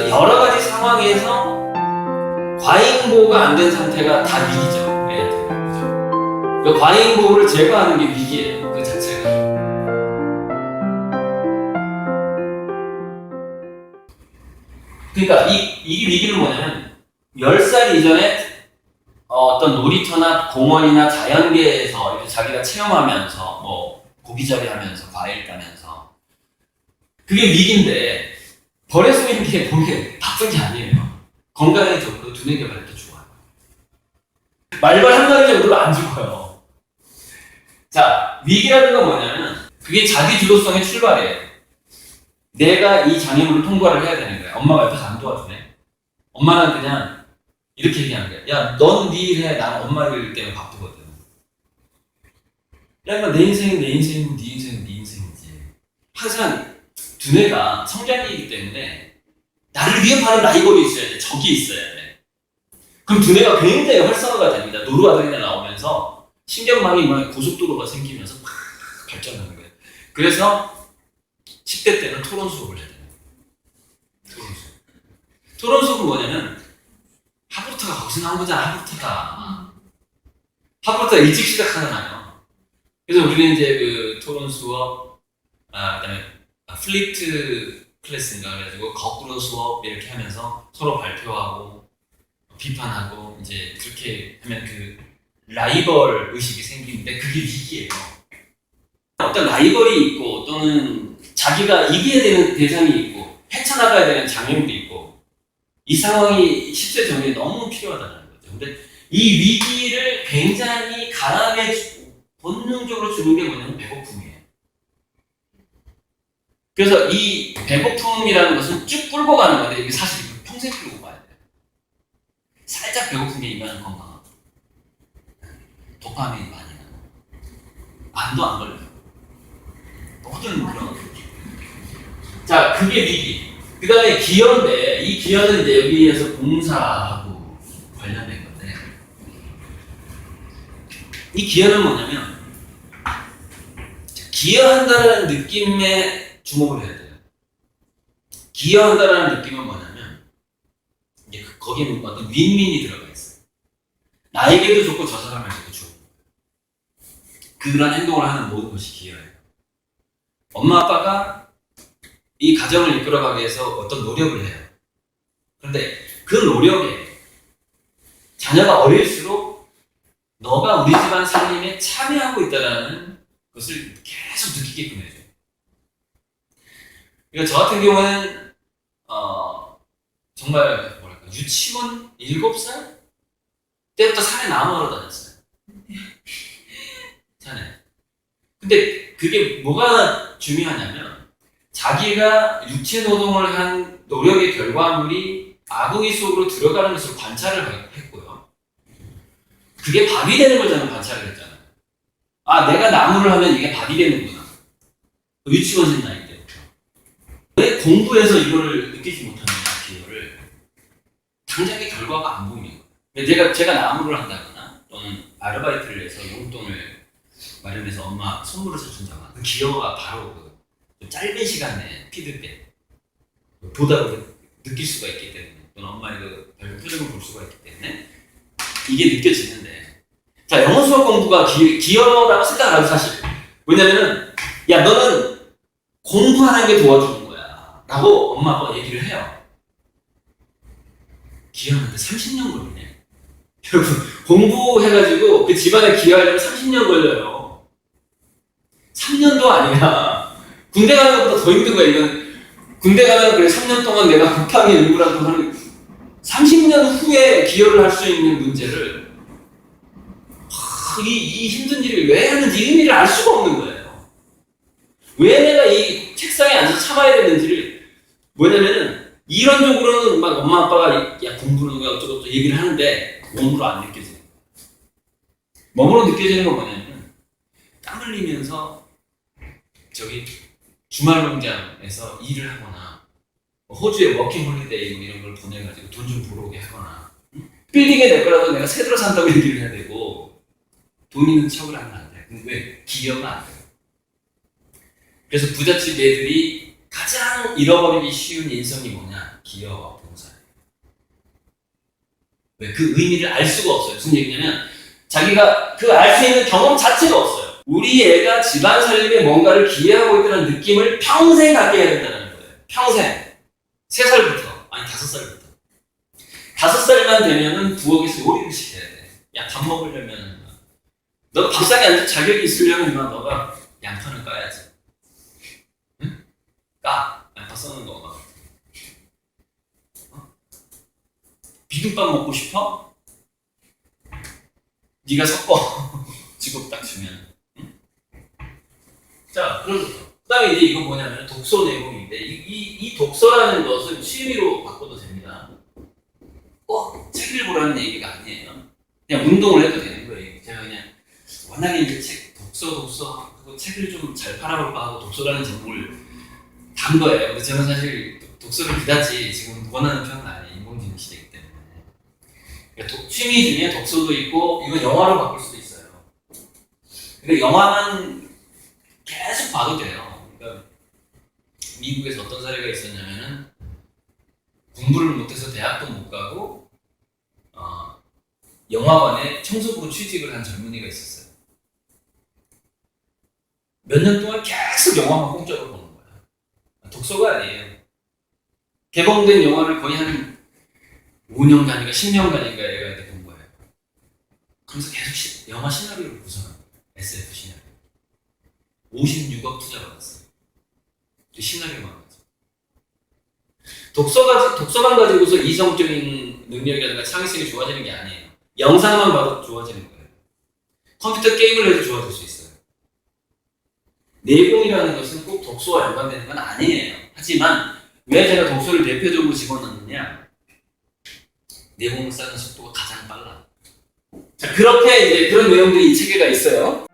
그래서 여러 가지 상황에서 과잉보호가 안 된 상태가 다 위기죠. 애한테. 그죠? 그 과잉보호를 제거하는 게 위기예요. 그 자체가. 그러니까 이게 위기는 뭐냐면 10살 이전에 어떤 놀이터나 공원이나 자연계에서 이렇게 자기가 체험하면서 뭐 고기잡이 하면서 과일 따면서 그게 위기인데 버려서 있는 게 보면 나쁜 게 아니에요. 건강에 좋고 두뇌 개발에도 좋아요. 말벌 한 마리 정도로 안 죽어요. 자, 위기라는 건 뭐냐면 그게 자기 주도성의 출발이에요. 내가 이 장애물을 통과를 해야 되는 거야. 엄마가 옆에서 안 도와주네. 엄마는 그냥 이렇게 얘기하는 거야. 야, 넌 네 일 해. 난 엄마 일 때문에 바쁘거든. 야, 내 인생은 내 인생이고 네 인생은 네 인생이지. 항상 두뇌가 성장기이기 때문에 나를 위협하는 라이벌이 있어야 돼. 적이 있어야 돼. 그럼 두뇌가 굉장히 활성화가 됩니다. 노르아드레날린 나오면서 신경망이 막 고속도로가 생기면서 막 발전하는 거예요. 그래서 10대 때는 토론 수업을 해야 돼요. 토론 수업. 토론 수업은 뭐냐면 하버트가 거기서 나온 거잖아. 하버트가 일찍 시작하잖아요. 그래서 우리는 이제 그 토론 수업, 그다음에 플리트 클래스인가 그래가지고 거꾸로 수업 이렇게 하면서 서로 발표하고 비판하고 이제 그렇게 하면 그 라이벌 의식이 생기는데 그게 위기예요. 어떤 라이벌이 있고 또는 자기가 이겨야 되는 대상이 있고 헤쳐나가야 되는 장애물이 있고 이 상황이 10세 전에 너무 필요하다는 거죠. 근데 이 위기를 굉장히 강하게 본능적으로 주는 게 뭐냐면 배고픔이에요. 그래서 이 배고픔이라는 것은 쭉 끌고 가는 건데 이게 사실 평생 끌고 가야 돼요. 살짝 배고픈 게 인간은 건강하고 도파민이 많이 나고 암도 안 걸려요. 모든 그런 자 그게 위기. 그 다음에 기여인데 이 기여는 이제 여기에서 봉사하고 관련된 건데 이 기여는 뭐냐면 기여한다는 느낌에 주목을 해야 돼요. 기여한다는 느낌은 뭐냐면 이제 거기는 어떤 윈윈이 들어가 있어요. 나에게도 좋고 저 사람에게도 좋고 그런 행동을 하는 모든 것이 기여예요. 엄마 아빠가 이 가정을 이끌어가기 위해서 어떤 노력을 해요. 그런데 그 노력에 자녀가 어릴수록 너가 우리 집안 살림에 참여하고 있다는 것을 계속 느끼게끔 해줘요. 그러니까 저 같은 경우는 정말 뭐랄까 유치원 7살 때부터 산에 나무하러 다녔어요. 산에. 근데 그게 뭐가 중요하냐면 자기가 육체 노동을 한 노력의 결과물이 아궁이 속으로 들어가는 것을 관찰을 했고요. 그게 밥이 되는 걸 저는 관찰을 했잖아요. 아, 내가 나무를 하면 이게 밥이 되는구나. 유치원생 나이 때부터. 왜 공부해서 이거를 느끼지 못하느냐, 기여를. 당장의 결과가 안 보이는 거예요. 제가 나무를 한다거나 또는 아르바이트를 해서 용돈을 마련해서 엄마 선물을 사준다거나 그 기여가 바로 그 짧은 시간에 피드백, 보답을 느낄 수가 있기 때문에 또는 엄마의 그 밝은 표정을 볼 수가 있기 때문에 이게 느껴지는데 자 영어 수학 공부가 기여라고 생각하죠 사실. 왜냐면은 야 너는 공부하는 게 도와주는 거야 라고 엄마 아빠가 얘기를 해요. 기여하는데 30년 걸리네. 여러분 공부해가지고 그 집안에 기여하려면 30년 걸려요. 3년도 아니야. 군대 가는 것보다 더 힘든 거야. 이건 군대 가면 그래 3년 동안 내가 국방의 일부라도 하는 30년 후에 기여를 할 수 있는 문제를 이 힘든 일을 왜 하는지 의미를 알 수가 없는 거예요. 왜 내가 이 책상에 앉아서 참아야 되는지를 뭐냐면은 이론적으로는 막 엄마 아빠가 야 공부는 왜 어쩌고저쩌고 얘기를 하는데 몸으로 안 느껴져요. 몸으로 느껴지는 건 뭐냐면 땀 흘리면서 저기 주말 농장에서 일을 하거나 호주에 워킹 홀리데이 이런 걸 보내가지고 돈 좀 벌어오게 하거나 빌딩에 낼 거라도 내가 새 들어 산다고 얘기를 해야 되고 돈 있는 척을 하면 안 돼. 왜? 기여가 안 돼요. 그래서 부잣집 애들이 가장 잃어버리기 쉬운 인성이 뭐냐? 기여와 봉사예요. 왜? 그 의미를 알 수가 없어요. 무슨 얘기냐면 자기가 그 알 수 있는 경험 자체가 없어요. 우리 애가 집안 살림에 뭔가를 기여하고 있다는 느낌을 평생 갖게 해야 된다는 거예요. 평생. 3살부터, 아니 5살부터. 5살만 되면은 부엌에서 요리를 시켜야 돼. 야, 밥 먹으려면 너 밥상에 앉을 자격이 있으려면 너가 양파는 까야지. 응? 까. 양파 써는 거가. 비빔밥 먹고 싶어? 네가 섞어. 지금 딱 주면. 응? 자, 그 다음에 이제 이거 뭐냐면 독서 내용인데 이 독서라는 것은 취미로 바꿔도 됩니다. 꼭 책을 보라는 얘기가 아니에요. 그냥 운동을 해도 되는 거예요. 제가 그냥 워낙에 이제 독서 책을 좀 잘 팔아볼까 하고 독서라는 제목을 단 거예요. 근데 저는 사실 독서를 그다지 지금 원하는 편은 아니에요. 인공지능 시대이기 때문에. 그러니까 취미 중에 독서도 있고 이건 영화로 바꿀 수도 있어요. 그러니까 영화만 계속 봐도 돼요. 그러니까 미국에서 어떤 사례가 있었냐면은 공부를 못해서 대학도 못 가고 영화관에 청소부로 취직을 한 젊은이가 있었어요. 몇 년 동안 계속 영화만 공짜로 보는 거야. 독서가 아니에요. 개봉된 영화를 거의 한 5년간인가 10년간인가 애가 본 거예요. 그래서 계속 영화 시나리오를 구성한 거예요. SF 시나리오. 56억 투자 받았어요. 시나리오만 가지고. 독서만 가지고서 이성적인 능력이라든가 창의성이 좋아지는 게 아니에요. 영상만 봐도 좋아지는 거예요. 컴퓨터 게임을 해도 좋아질 수 있어요. 내공이라는 것은 꼭 독서와 연관되는 건 아니에요. 하지만 왜 제가 독서를 대표적으로 집어넣느냐? 내공을 쌓는 속도가 가장 빨라. 자, 그렇게 이제 그런 내용들이 이 책에가 있어요.